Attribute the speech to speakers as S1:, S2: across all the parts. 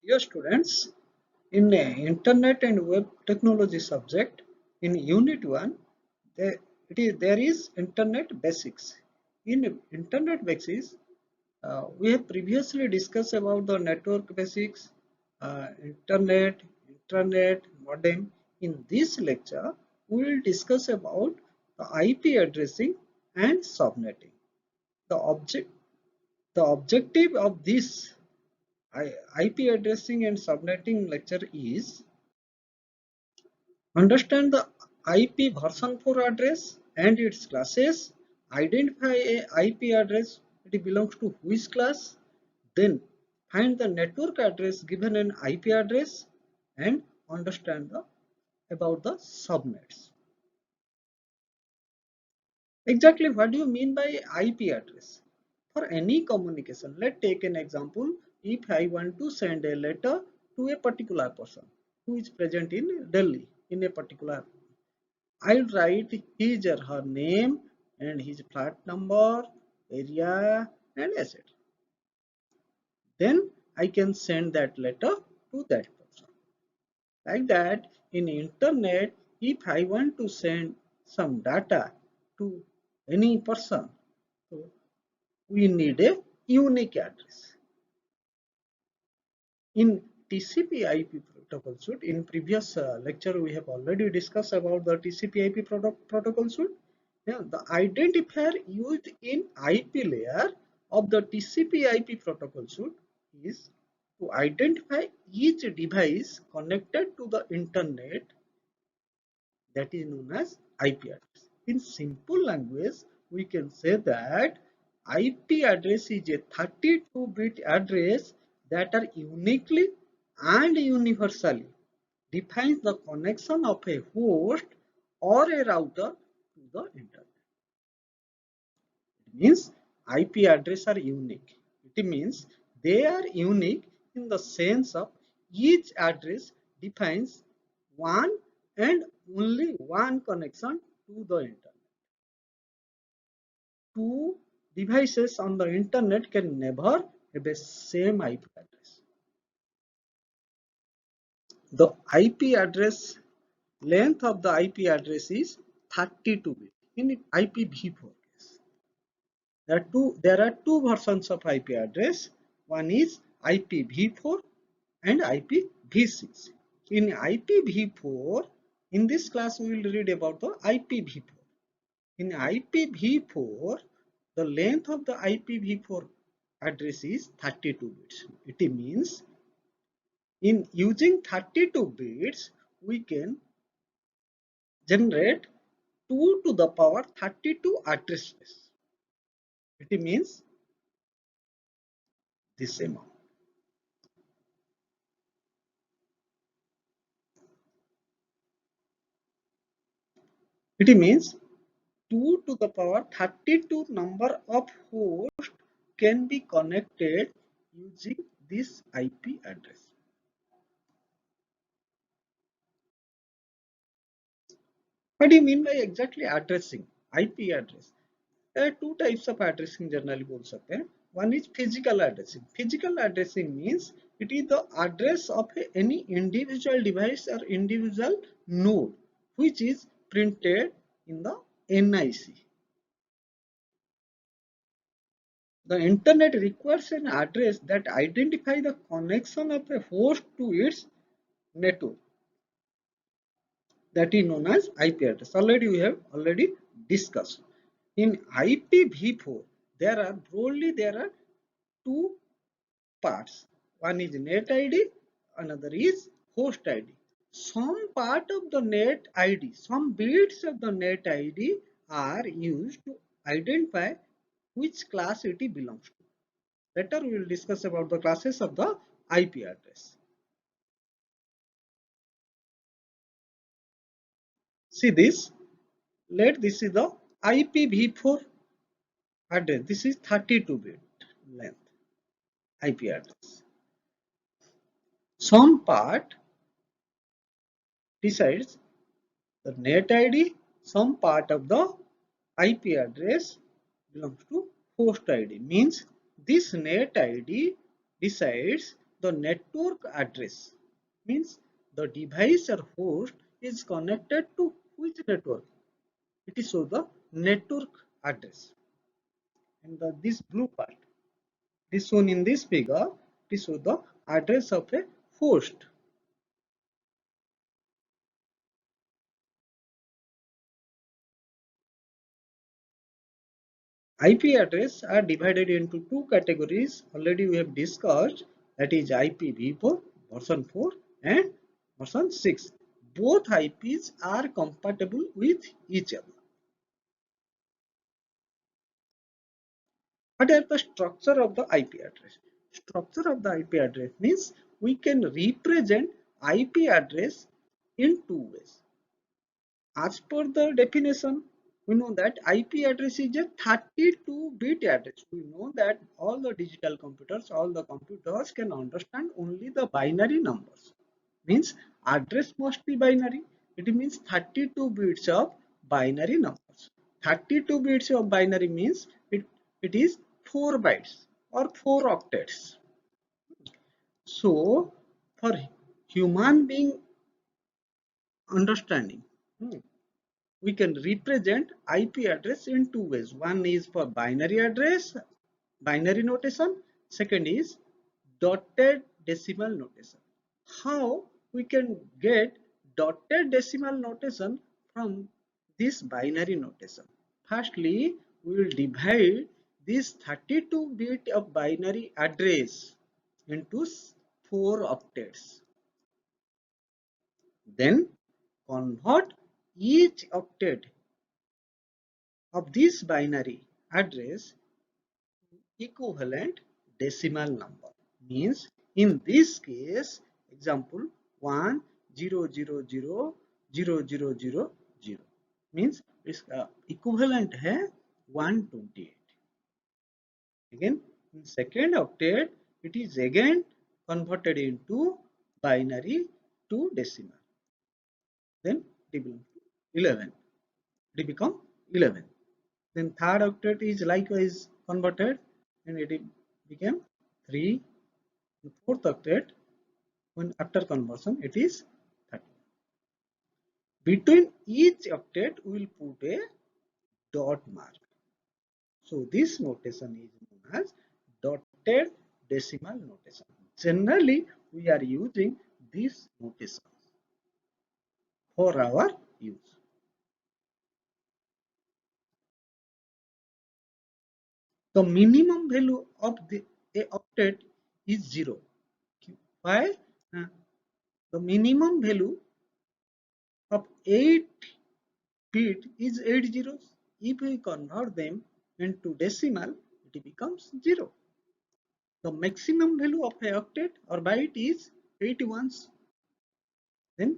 S1: Dear students, in Internet and Web Technology subject, in Unit 1, there is Internet Basics. In Internet Basics, we have previously discussed about the network basics, Internet, intranet, modem. In this lecture, we will discuss about the IP addressing and subnetting. The object, the objective of this IP addressing and subnetting lecture is understand the IP version 4 address and its classes, identify a IP address it belongs to which class, then find the network address given an IP address and understand about the subnets. Exactly what do you mean by IP address? For any communication, let's take an example. If I want to send a letter to a particular person who is present in Delhi in a particular, I'll write his or her name and his flat number, area, and etc. Then I can send that letter to that person. Like that, in internet, if I want to send some data to any person, so we need a unique address. In TCP/IP protocol suite, in previous lecture we have already discussed about the TCP/IP protocol suite. Yeah, the identifier used in IP layer of the TCP/IP protocol suite is to identify each device connected to the internet, that is known as IP address. In simple language, we can say that IP address is a 32-bit address that are uniquely and universally defines the connection of a host or a router to the internet. It means IP address are unique. It means they are unique in the sense of each address defines one and only one connection to the internet. Two devices on the internet can never have the same IP address. The IP address length of the IP address is 32 bit in IPv4 case. There are two versions of IP address. One is IPv4 and IPv6. In IPv4, in this class we will read about the IPv4. In IPv4, the length of the IPv4 address is 32 bits. It means in using 32 bits, we can generate 2 to the power 32 addresses. It means this amount. It means 2 to the power 32 number of hosts can be connected using this IP address. What do you mean by exactly addressing? IP address. There are two types of addressing generally बोल सकते हैं. One is physical addressing. Physical addressing means it is the address of any individual device or individual node which is printed in the NIC. The internet requires an address that identifies the connection of a host to its network. That is known as IP address. We have already discussed. In IPv4, there are two parts. One is net ID, another is host ID. Some part of the net ID, some bits of the net ID are used to identify which class it belongs to. Later we will discuss about the classes of the IP address. See this. This is the IPv4 address. This is 32-bit length IP address. Some part decides the net ID, some part of the IP address belongs to host ID. Means this net ID decides the network address means the device or host is connected to which network. It is show the network address. And this blue part, this shown in this figure, it show the address of a host. IP address are divided into two categories. Already we have discussed, that is IPv4 version 4 and version 6. Both IPs are compatible with each other. What are the structure of the IP address? Structure of the IP address means we can represent IP address in two ways. As per the definition, we know that IP address is a 32-bit address. We know that all the digital computers, all the computers can understand only the binary numbers. Means address must be binary. It means 32 bits of binary numbers. 32 bits of binary means it is 4 bytes or 4 octets. So for human being understanding, we can represent IP address in two ways. One is for binary address, binary notation. Second is dotted decimal notation. How we can get dotted decimal notation from this binary notation? Firstly, we will divide this 32-bit of binary address into 4 octets. Then convert each octet of this binary address equivalent decimal number. Means in this case, example 1000000 means its equivalent है 128. Again in second octet it is again converted into binary to decimal. Then it becomes 11. It become 11. Then third octet is likewise converted and it became 3. The fourth octet, when after conversion, it is 30. Between each octet, we will put a dot mark. So this notation is known as dotted decimal notation. Generally, we are using this notation for our use. The minimum value of a octet is 0. Why? The minimum value of 8 bit is 8 zeros. If we convert them into decimal, it becomes 0. The maximum value of a octet or byte is 8 ones. Then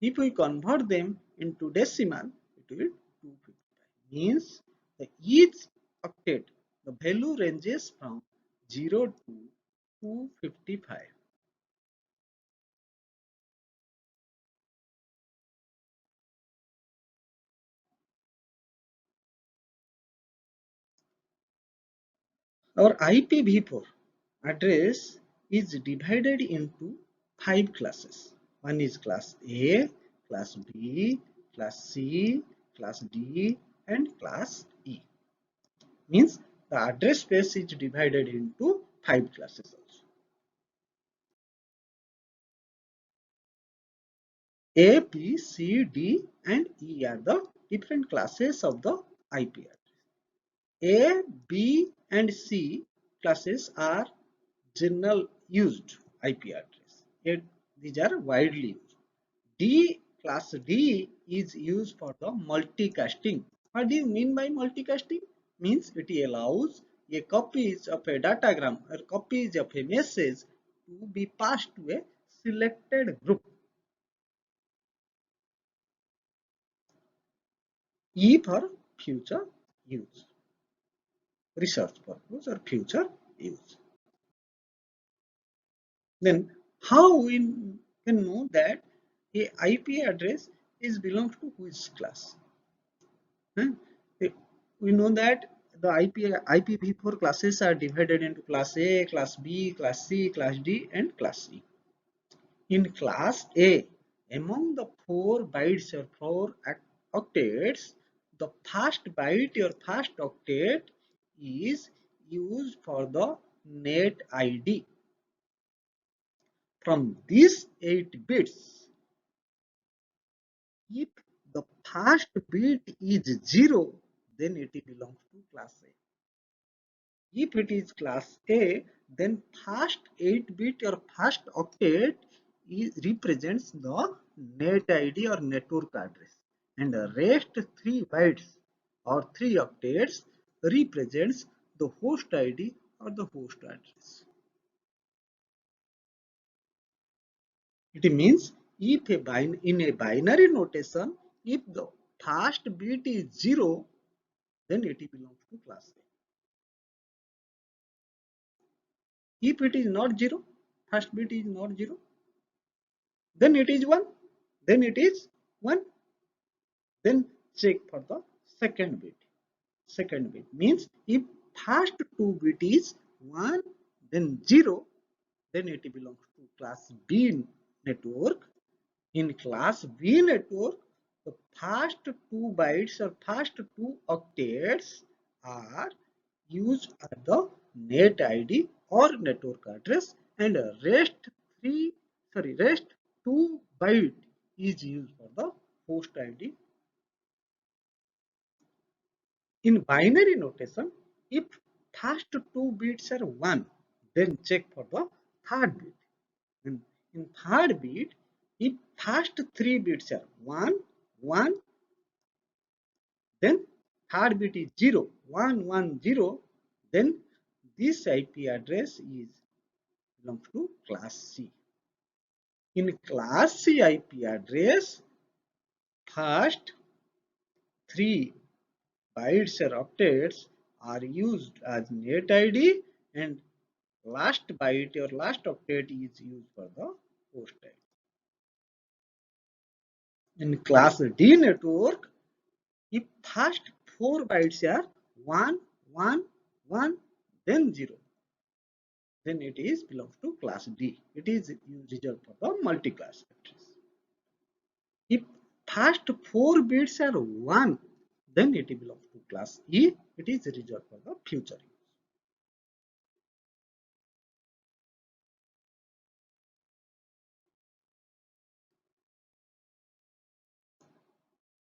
S1: if we convert them into decimal, it will 255. Means the each octet, the value ranges from 0 to 255. Our IPv4 address is divided into 5 classes. One is class A, class B, class C, class D, and class E. Means the address space is divided into 5 classes also. A, B, C, D, and E are the different classes of the IP address. A, B, and C classes are general used IP address. Yet these are widely used. D class D is used for the multicasting. What do you mean by multicasting? Means it allows a copies of a datagram or copies of a message to be passed to a selected group. E for future use, research purpose or future use. Then how we can know that a IP address is belongs to which class? We know that the IPv4 classes are divided into class A, class B, class C, class D, and class E. In class A, among the 4 bytes or 4 octets, the first byte or first octet is used for the net ID. From these 8 bits, if the first bit is 0, then it belongs to class A. If it is class A, then first 8-bit or first octet represents the net ID or network address, and the rest 3 bytes or 3 octets represents the host ID or the host address. It means if in a binary notation, if the first bit is 0, then it belongs to class A. If it is not 0, first bit is not 0, then it is 1, then it is 1. Then check for the second bit. Second bit means if first 2 bit is 1, then 0, then it belongs to class B network. In class B network, the first 2 bytes or first 2 octets are used as the net ID or network address, and rest 2 byte is used for the host ID. In binary notation, if first 2 bits are 1, then check for the third bit. And in third bit, if first 3 bits are 1, 1, then third bit is 0, 1, 1, 0, then this IP address is belongs to class C. In class C IP address, first 3 bytes or octets are used as net ID, and last byte or last octet is used for the host ID. In class D network, if first 4 bytes are 1, 1, 1, then 0, then it is belongs to class D. It is reserved for the multi-class address. If first 4 bits are 1, then it belongs to class E. It is reserved for the future use.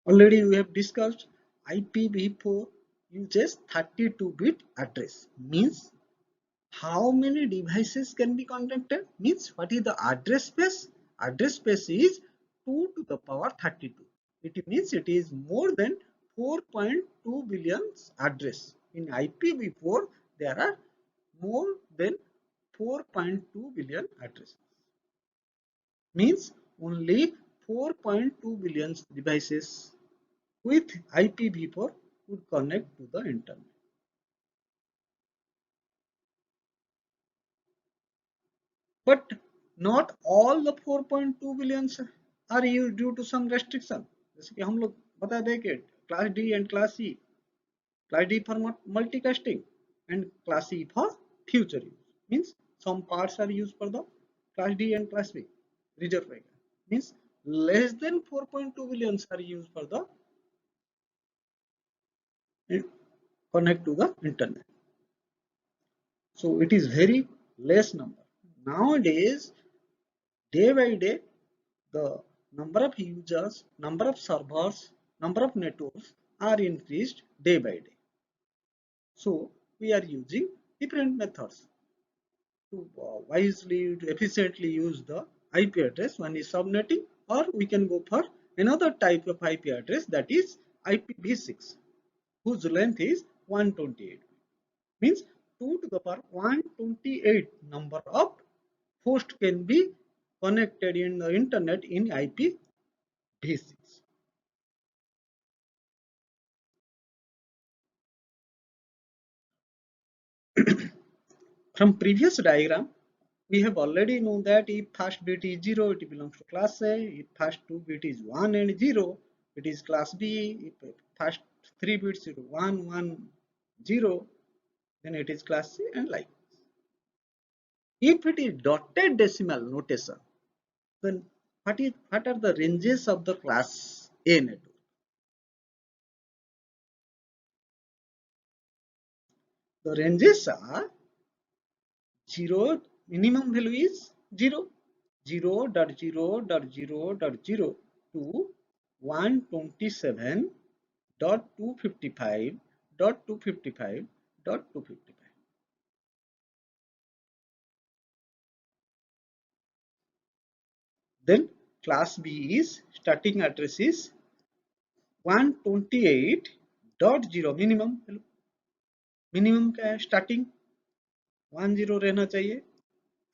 S1: Already we have discussed IPv4 uses 32-bit address. Means how many devices can be connected? Means what is the address space? Address space is 2 to the power 32. It means it is more than 4.2 billion address. In IPv4 there are more than 4.2 billion addresses. Means only 4.2 billion devices with IPv4 would connect to the internet. But not all the 4.2 billion are used due to some restriction. जैसे कि हम लोग बता दें कि class D and class E, class D for multicasting and class E for future use. Means some parts are used for the class D and class B reserved by means less than 4.2 billion are used for the connect to the internet. So it is very less number. Nowadays, day by day, the number of users, number of servers, number of networks are increased day by day. So we are using different methods to wisely, efficiently use the IP address. One is subnetting, or we can go for another type of IP address, that is IPv6, whose length is 128. Means 2 to the power 128 number of hosts can be connected in the internet in IPv6. From previous diagram, we have already known that if first bit is 0, it belongs to class A. If first 2 bit is 1 and 0, it is class B. If first 3 bits is 1, 1, 0, then it is class C, and like. If it is dotted decimal notation, then what are the ranges of the class A network? The ranges are 0, minimum value is 0, 0.0.0.0 to 127.255.255.255. Then class B is starting address is 128.0 minimum value. Minimum क्या है starting 10 रहना चाहिए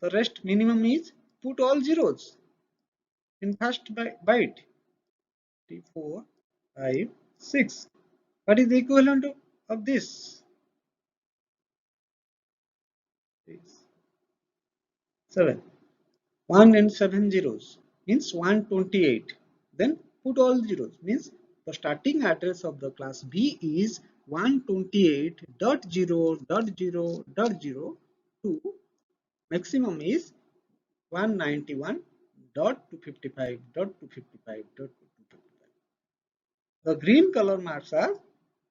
S1: the rest minimum is put all zeros in first byte 3 4 5 6. What is the equivalent of this? 7. 1 and 7 zeros means 128. Then put all zeros means the starting address of the class B is 128.0.0.0 to maximum is 191.255.255.255. The green color marks are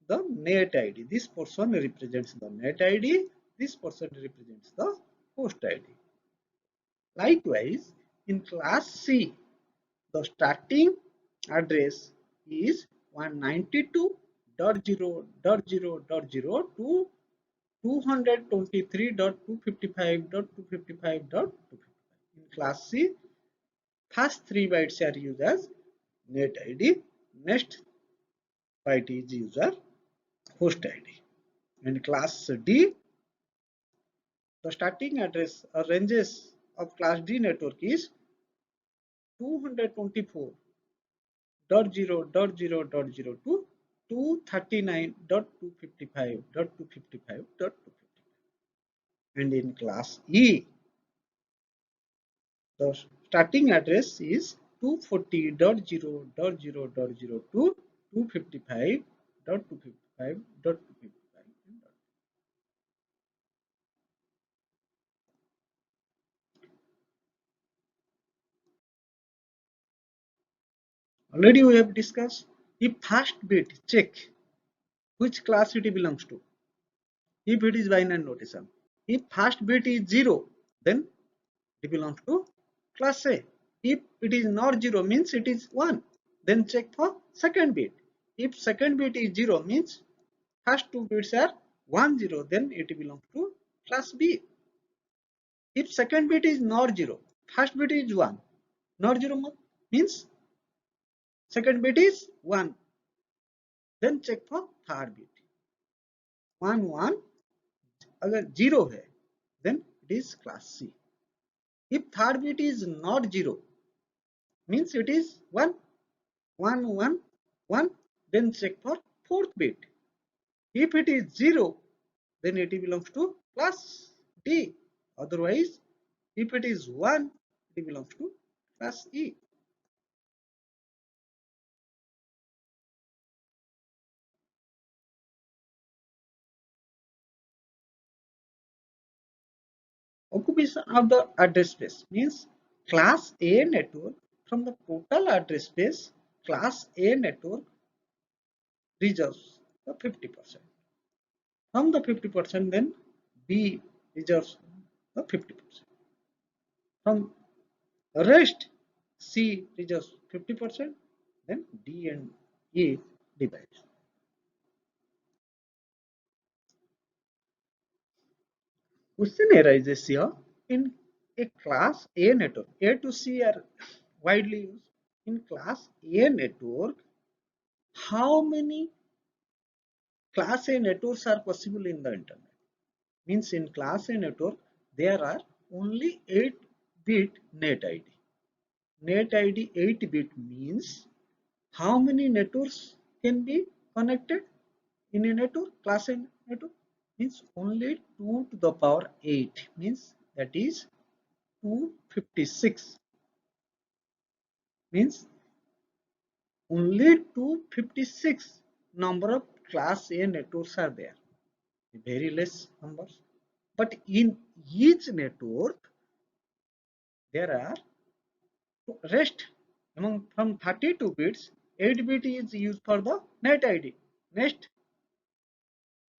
S1: the net ID. This portion represents the net ID. This portion represents the host ID. Likewise, in class C, the starting address is 192.0.0.0 to 223.255.255.255. In class C, first 3 bytes are used as net ID, next byte is used as host ID. In class D, the starting address or ranges of class D network is 224.0.0.0 to 239.255.255.255. And in class E, the starting address is 240.0.0.0 to 255.255.255. Already we have discussed if first bit check which class it belongs to. If it is binary notation, if first bit is 0, then it belongs to class A. If it is not 0 means it is 1, then check for second bit. If second bit is 0 means first two bits are 1 0, then it belongs to class B. If second bit is not 0, first bit is 1, not 0 means second bit is 1, then check for third bit. 1 1 अगर 0 है then it is class C. If third bit is not 0 means it is 1 1 1 1, then check for fourth bit. If it is 0 then it belongs to class D. Otherwise if it is 1 it belongs to class E. Occupation of the address space means class A network from the total address space, class A network reserves the 50%. From the 50%, then B reserves the 50%. From the rest, C reserves 50%, then D and E divide. Question arises here in a class A network. A to C are widely used. In class A network, how many class A networks are possible in the internet? Means in class A network, there are only 8-bit net ID. Net ID 8-bit means how many networks can be connected in a network? Class A network means only 2 to the power 8 means that is 256 means only 256 number of class A networks are there. very less numbers. But in each network, there are rest among from 32 bits, 8 bit is used for the net ID. Next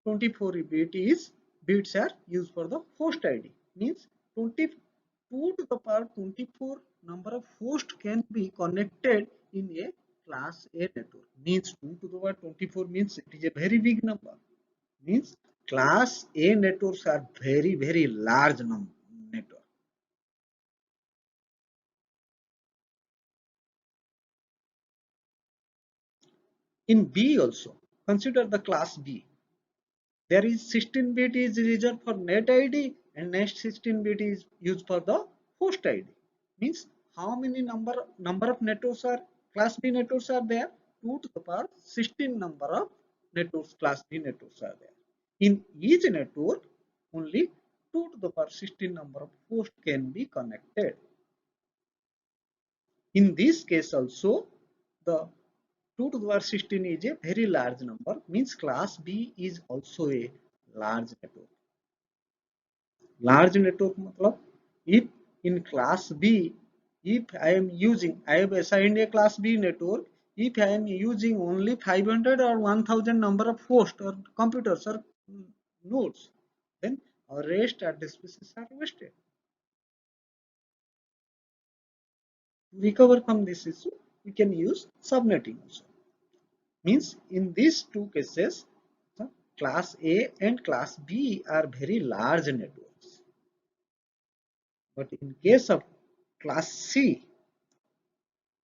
S1: 24 bits are used for the host ID. Means 22 to the power 24 number of hosts can be connected in a class A network. Means 2 to the power 24 means it is a very big number. Means class A networks are very large number network. In B also, consider the class B. There is 16 bit is reserved for net ID and next 16 bit is used for the host ID. Means how many number of networks are class B networks are there? 2 to the power 16 number of networks class B networks are there. In each network only 2 to the power 16 number of hosts can be connected. In this case also the 2 to the power 16 is a very large number, means class B is also a large network. Large network matlab, if in class B, if I have assigned a class B network, if I am using only 500 or 1000 number of hosts or computers or nodes, then our rest address spaces are wasted. To recover from this issue, we can use subnetting also. Means in these two cases, class A and class B are very large networks. But in case of class C,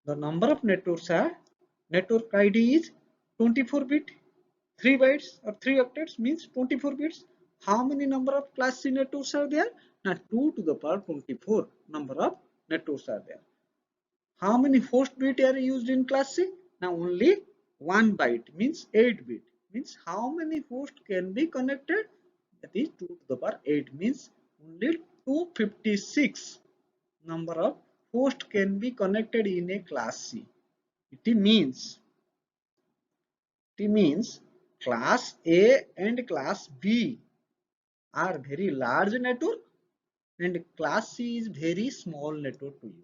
S1: the number of networks are network ID is 24 bit, 3 bytes or 3 octets means 24 bits. How many number of class C networks are there? Now 2 to the power 24 number of networks are there. How many host bit are used in class C? Now only 1 byte means 8 bit. Means how many hosts can be connected? That is 2 to the power 8 means only 256 number of hosts can be connected in a class C. It means class A and class B are very large network and class C is very small network to use.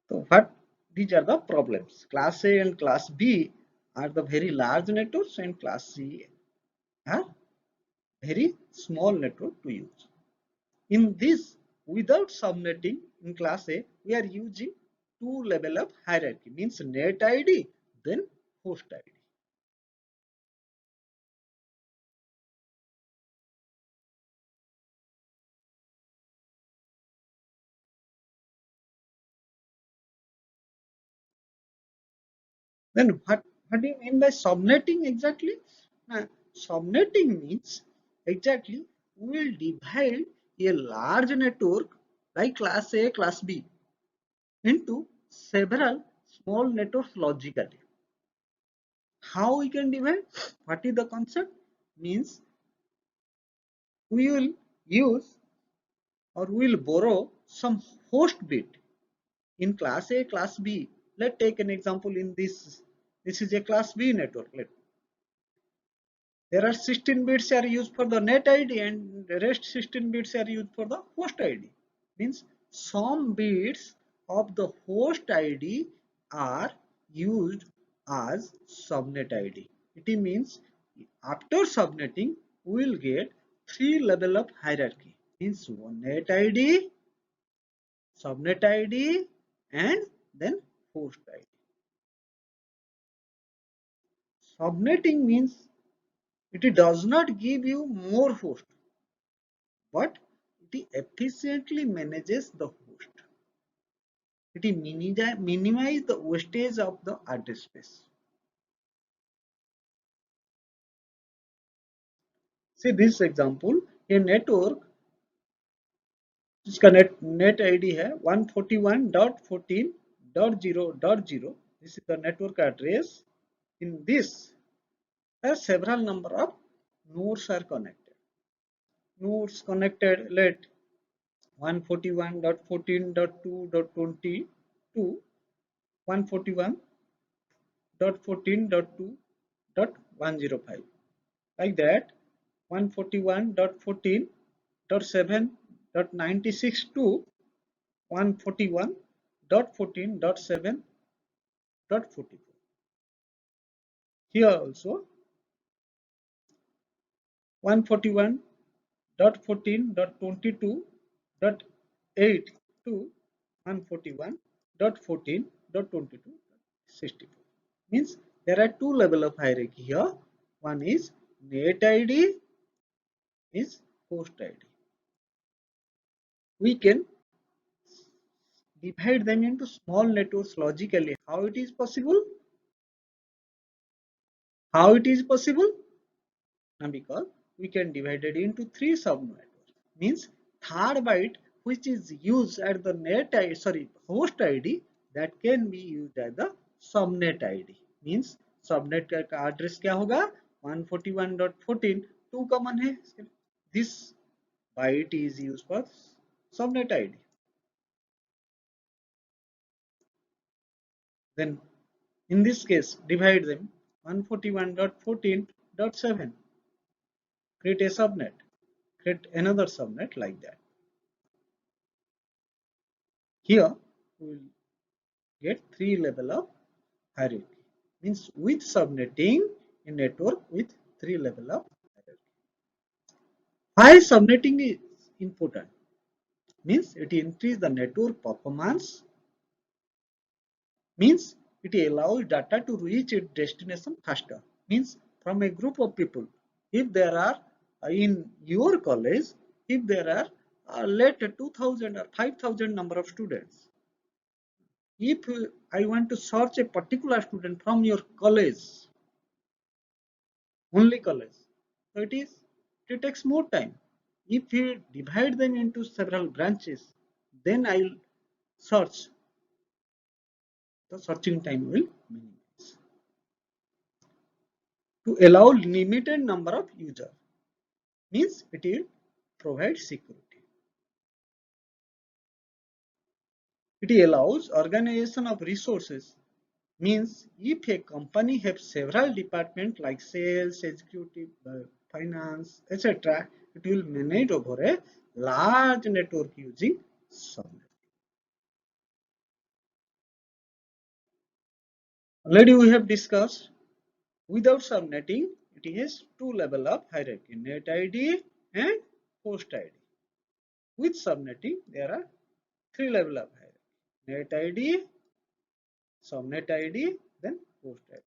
S1: So what these are the problems. Class A and class B are the very large networks and class C are very small network to use. In this, without subnetting in class A, we are using two level of hierarchy means net ID then host ID. Then what do you mean by subnetting exactly? Subnetting means exactly we will divide a large network like class A, class B into several small networks logically. How we can divide? What is the concept? Means we will use or we will borrow some host bit in class A, class B. Let's take an example in this. This is a class B network. There are 16 bits are used for the net ID and the rest 16 bits are used for the host ID. Means some bits of the host ID are used as subnet ID. It means after subnetting we will get three level of hierarchy. Means one net ID, subnet ID and then host ID. Subnetting means it does not give you more hosts, but it efficiently manages the host. It minimize the wastage of the address space. See this example, a network जिसका net ID है 141.14.0.0. This is the network address. In this, there are several number of nodes are connected. nodes connected let 141.14.2.20 to 141.14.2.105. Like that, 141.14.7.96 to 141.14.7.44. Here also 141.14.22.8 to 141.14.22.64. Means there are two levels of hierarchy here. One is net ID, is host ID. We can divide them into small networks logically. How it is possible? How it is possible? Now because we can divide it into three subnetworks. Means third byte which is used at the net ID, sorry, host ID, that can be used as the subnet ID. Means subnet का address क्या होगा? 141.14 2 common है. This byte is used for subnet ID. Then in this case divide them 141.14.7, create a subnet, create another subnet like that. Here we will get three level of hierarchy. Means with subnetting a network with three level of hierarchy. Why subnetting is important? Means it increases the network performance. Means it allows data to reach its destination faster. Means from a group of people, if there are in your college, if there are let 2000 or 5000 number of students, if I want to search a particular student from your college, only college, so it takes more time. If we divide them into several branches, then I'll search. The searching time will minimize. To allow limited number of users, means it will provide security. It allows organization of resources. Means if a company has several departments like sales, executive, finance, etc., it will manage over a large network using subnet. Already we have discussed, without subnetting, it is two level of hierarchy, net ID and host ID. With subnetting, there are three level of hierarchy, net ID, subnet ID, then host ID.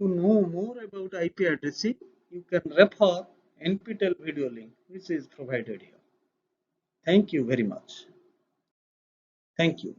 S1: To know more about IP addressing, you can refer NPTEL video link which is provided here. Thank you very much. Thank you.